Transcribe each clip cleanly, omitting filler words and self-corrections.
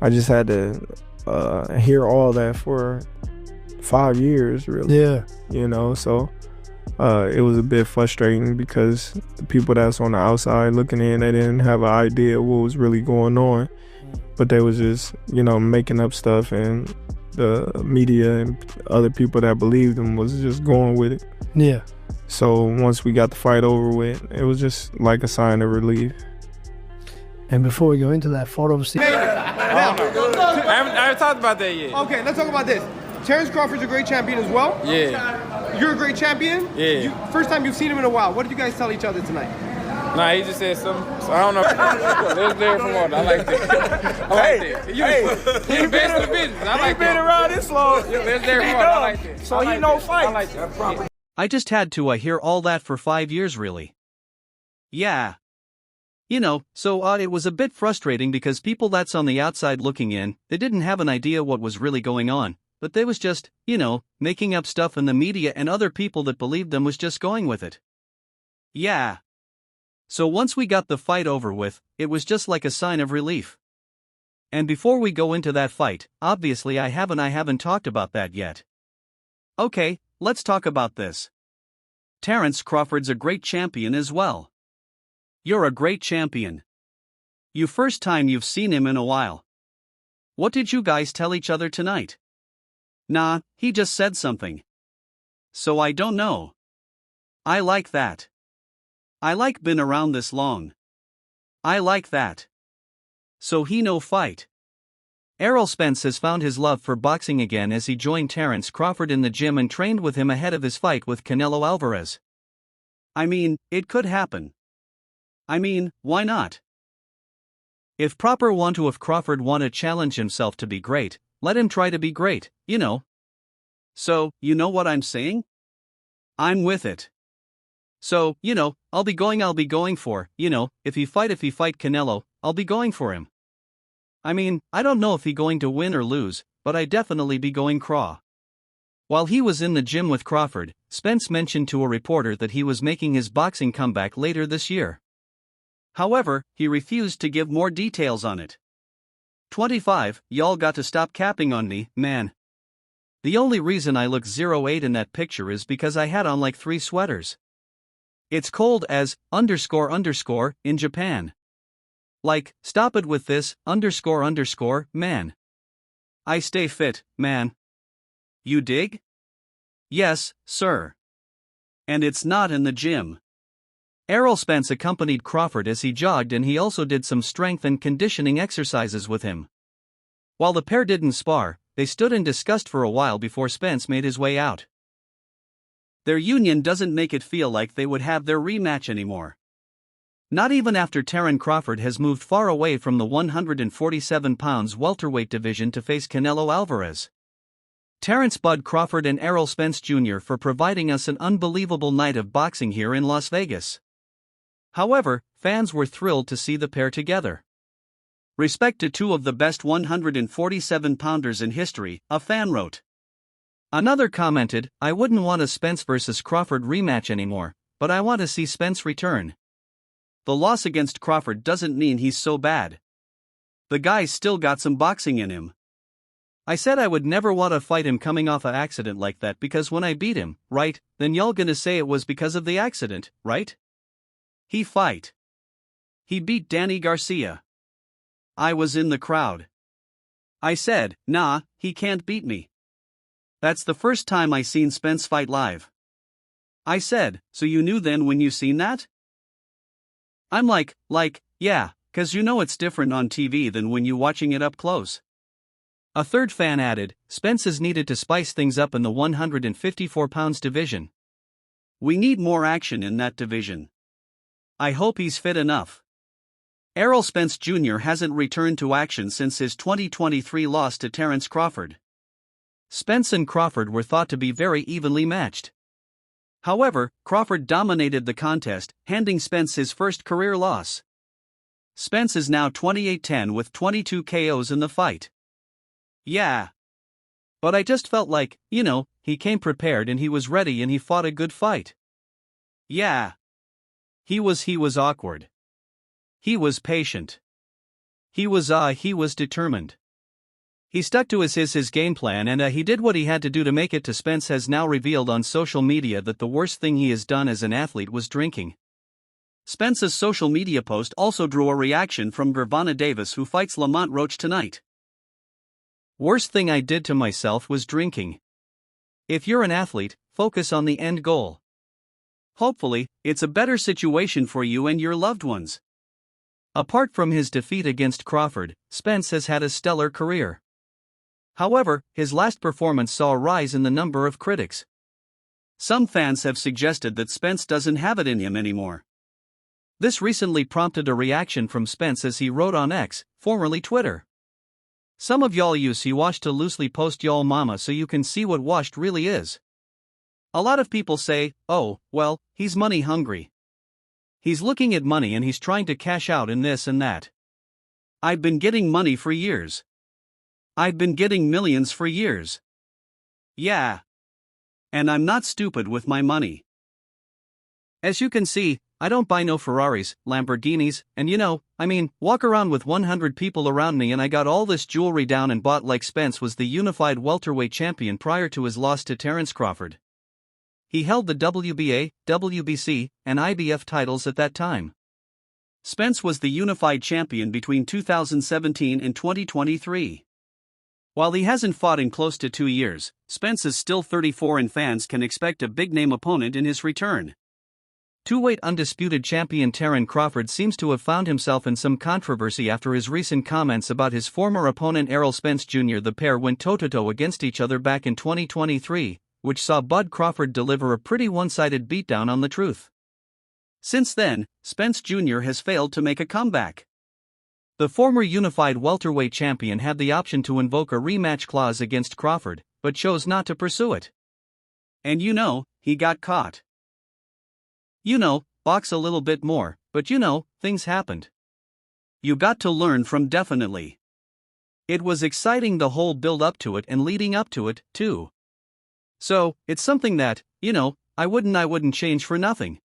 I just had to hear all that for 5 years, really. Yeah. So it was a bit frustrating because the people that's on the outside looking in, they didn't have an idea what was really going on, but they was just, making up stuff, and the media and other people that believed them was just going with it. Yeah. So once we got the fight over with, it was just like a sign of relief. And before we go into that fight, obviously... I haven't talked about that yet. Okay, let's talk about this. Terence Crawford's a great champion as well. Yeah. You're a great champion? Yeah. First time you've seen him in a while. What did you guys tell each other tonight? Nah, he just said something. So I don't know. There's there from one. I like that. I like that. He best in the business. I like that. He been around this long. There's there from one. I like that. So he know fight. I like that. I just had to hear all that for 5 years, really. Yeah. So it was a bit frustrating because people that's on the outside looking in, they didn't have an idea what was really going on, but they was just, making up stuff, and the media and other people that believed them was just going with it. Yeah. So once we got the fight over with, it was just like a sign of relief. And before we go into that fight, obviously I haven't talked about that yet. Okay, let's talk about this. Terence Crawford's a great champion as well. You're a great champion. First time you've seen him in a while. What did you guys tell each other tonight? Nah, he just said something. So I don't know. I like that. I like been around this long. I like that. So he no fight. Errol Spence has found his love for boxing again as he joined Terence Crawford in the gym and trained with him ahead of his fight with Canelo Alvarez. I mean, it could happen. I mean, why not? If Crawford want to challenge himself to be great, let him try to be great, So, you know what I'm saying? I'm with it. So, I'll be going for, if he fight Canelo, I'll be going for him. I mean, I don't know if he going to win or lose, but I definitely be going Craw. While he was in the gym with Crawford, Spence mentioned to a reporter that he was making his boxing comeback later this year. However, he refused to give more details on it. 25, y'all got to stop capping on me, man. The only reason I look 08 in that picture is because I had on like 3 sweaters. It's cold as _ in Japan. Like, stop it with this _ man. I stay fit, man. You dig? Yes, sir. And it's not in the gym. Errol Spence accompanied Crawford as he jogged, and he also did some strength and conditioning exercises with him. While the pair didn't spar, they stood and discussed for a while before Spence made his way out. Their union doesn't make it feel like they would have their rematch anymore. Not even after Terence Crawford has moved far away from the 147 pounds welterweight division to face Canelo Alvarez. Terence Bud Crawford and Errol Spence Jr. for providing us an unbelievable night of boxing here in Las Vegas. However, fans were thrilled to see the pair together. Respect to 2 of the best 147-pounders in history, a fan wrote. Another commented, I wouldn't want a Spence vs. Crawford rematch anymore, but I want to see Spence return. The loss against Crawford doesn't mean he's so bad. The guy's still got some boxing in him. I said I would never want to fight him coming off an accident like that, because when I beat him, right, then y'all gonna say it was because of the accident, right? He fight. He beat Danny Garcia. I was in the crowd. I said, nah, he can't beat me. That's the first time I seen Spence fight live. I said, so you knew then when you seen that? I'm like, yeah, 'cause it's different on TV than when you watching it up close. A third fan added, Spence has needed to spice things up in the 154 pounds division. We need more action in that division. I hope he's fit enough. Errol Spence Jr. hasn't returned to action since his 2023 loss to Terence Crawford. Spence and Crawford were thought to be very evenly matched. However, Crawford dominated the contest, handing Spence his first career loss. Spence is now 28-10 with 22 KOs in the fight. Yeah. But I just felt like, he came prepared and he was ready and he fought a good fight. Yeah. He was awkward. He was patient. He was determined. He stuck to his game plan and he did what he had to do to make it to. Spence has now revealed on social media that the worst thing he has done as an athlete was drinking. Spence's social media post also drew a reaction from Gervonta Davis, who fights Lamont Roach tonight. Worst thing I did to myself was drinking. If you're an athlete, focus on the end goal. Hopefully, it's a better situation for you and your loved ones. Apart from his defeat against Crawford, Spence has had a stellar career. However, his last performance saw a rise in the number of critics. Some fans have suggested that Spence doesn't have it in him anymore. This recently prompted a reaction from Spence as he wrote on X, formerly Twitter. Some of y'all use he washed to loosely post y'all mama so you can see what washed really is. A lot of people say, oh, well, he's money hungry. He's looking at money and he's trying to cash out in this and that. I've been getting money for years. I've been getting millions for years. Yeah. And I'm not stupid with my money. As you can see, I don't buy no Ferraris, Lamborghinis, and walk around with 100 people around me and I got all this jewelry down and bought like. Spence was the unified welterweight champion prior to his loss to Terence Crawford. He held the WBA, WBC, and IBF titles at that time. Spence was the unified champion between 2017 and 2023. While he hasn't fought in close to 2 years, Spence is still 34 and fans can expect a big-name opponent in his return. Two-weight undisputed champion Terence Crawford seems to have found himself in some controversy after his recent comments about his former opponent Errol Spence Jr. The pair went toe-to-toe against each other back in 2023, which saw Bud Crawford deliver a pretty one-sided beatdown on the truth. Since then, Spence Jr. has failed to make a comeback. The former unified welterweight champion had the option to invoke a rematch clause against Crawford, but chose not to pursue it. And he got caught. Box a little bit more, but things happened. You got to learn from definitely. It was exciting the whole build up to it and leading up to it, too. So, it's something that, I wouldn't change for nothing.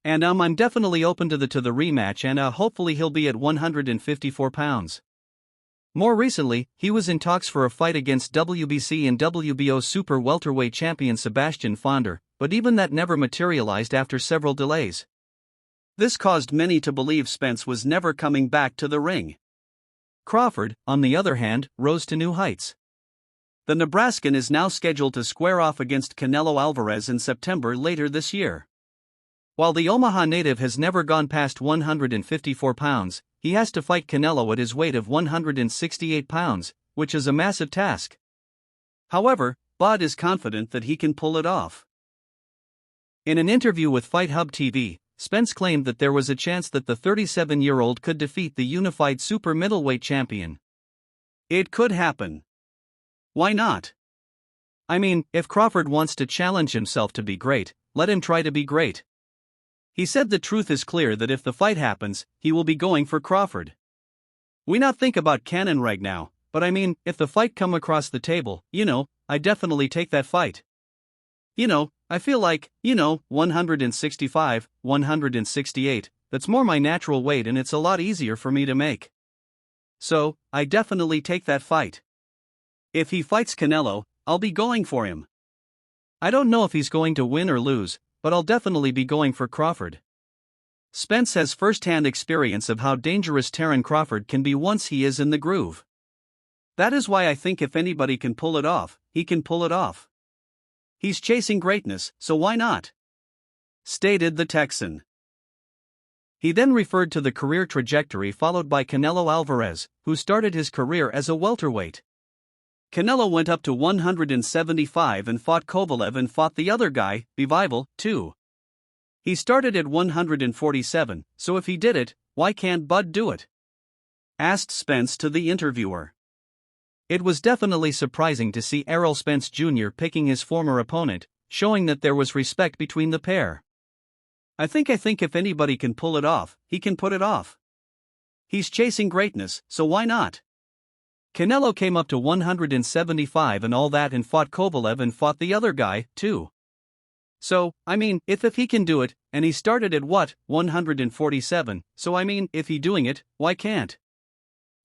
And I'm definitely open to the rematch and hopefully he'll be at 154 pounds. More recently, he was in talks for a fight against WBC and WBO super welterweight champion Sebastian Fonder, but even that never materialized after several delays. This caused many to believe Spence was never coming back to the ring. Crawford, on the other hand, rose to new heights. The Nebraskan is now scheduled to square off against Canelo Alvarez in September later this year. While the Omaha native has never gone past 154 pounds, he has to fight Canelo at his weight of 168 pounds, which is a massive task. However, Bud is confident that he can pull it off. In an interview with Fight Hub TV, Spence claimed that there was a chance that the 37-year-old could defeat the unified super middleweight champion. It could happen. Why not? If Crawford wants to challenge himself to be great, let him try to be great. He said the truth is clear that if the fight happens, he will be going for Crawford. We not think about Cannon right now, but if the fight come across the table, I definitely take that fight. I feel like, 165, 168, that's more my natural weight and it's a lot easier for me to make. So, I definitely take that fight. If he fights Canelo, I'll be going for him. I don't know if he's going to win or lose, but I'll definitely be going for Crawford. Spence has first-hand experience of how dangerous Terence Crawford can be once he is in the groove. That is why I think if anybody can pull it off, he can pull it off. He's chasing greatness, so why not? Stated the Texan. He then referred to the career trajectory followed by Canelo Alvarez, who started his career as a welterweight. Canelo went up to 175 and fought Kovalev and fought the other guy, Bivol, too. He started at 147, so if he did it, why can't Bud do it? Asked Spence to the interviewer. It was definitely surprising to see Errol Spence Jr. picking his former opponent, showing that there was respect between the pair. I think if anybody can pull it off, he can put it off. He's chasing greatness, so why not? Canelo came up to 175 and all that and fought Kovalev and fought the other guy, too. So, if he can do it, and he started at 147, so if he doing it, why can't?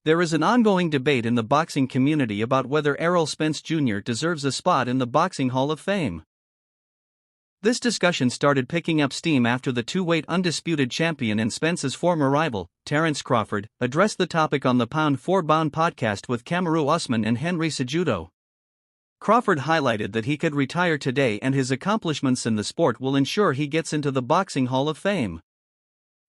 There is an ongoing debate in the boxing community about whether Errol Spence Jr. deserves a spot in the Boxing Hall of Fame. This discussion started picking up steam after the two-weight undisputed champion and Spence's former rival, Terence Crawford, addressed the topic on the Pound for Pound podcast with Kamaru Usman and Henry Cejudo. Crawford highlighted that he could retire today and his accomplishments in the sport will ensure he gets into the Boxing Hall of Fame.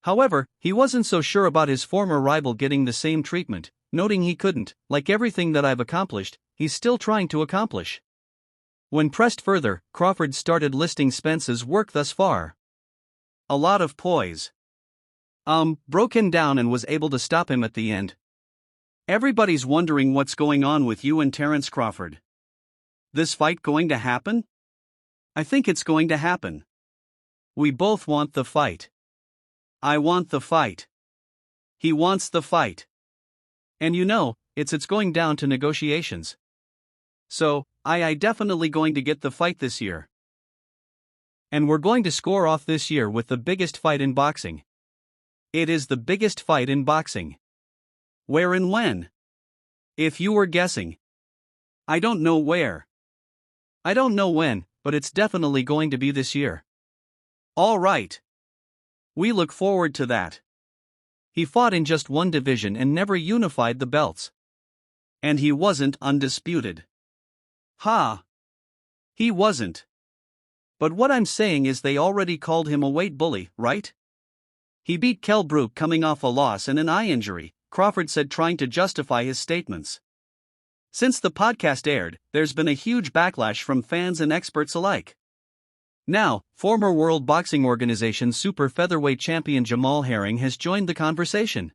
However, he wasn't so sure about his former rival getting the same treatment, noting he couldn't, like everything that I've accomplished, he's still trying to accomplish. When pressed further, Crawford started listing Spence's work thus far. A lot of poise. Broke him down and was able to stop him at the end. Everybody's wondering what's going on with you and Terence Crawford. This fight going to happen? I think it's going to happen. We both want the fight. I want the fight. He wants the fight. And you know, it's going down to negotiations. So, I definitely going to get the fight this year. And we're going to score off this year with the biggest fight in boxing. It is the biggest fight in boxing. Where and when? If you were guessing. I don't know where. I don't know when, but it's definitely going to be this year. All right. We look forward to that. He fought in just one division and never unified the belts. And he wasn't undisputed. Ha! He wasn't. But what I'm saying is they already called him a weight bully, right? He beat Kell Brook coming off a loss and an eye injury, Crawford said, trying to justify his statements. Since the podcast aired, there's been a huge backlash from fans and experts alike. Now, former World Boxing Organization super featherweight champion Jamal Herring has joined the conversation.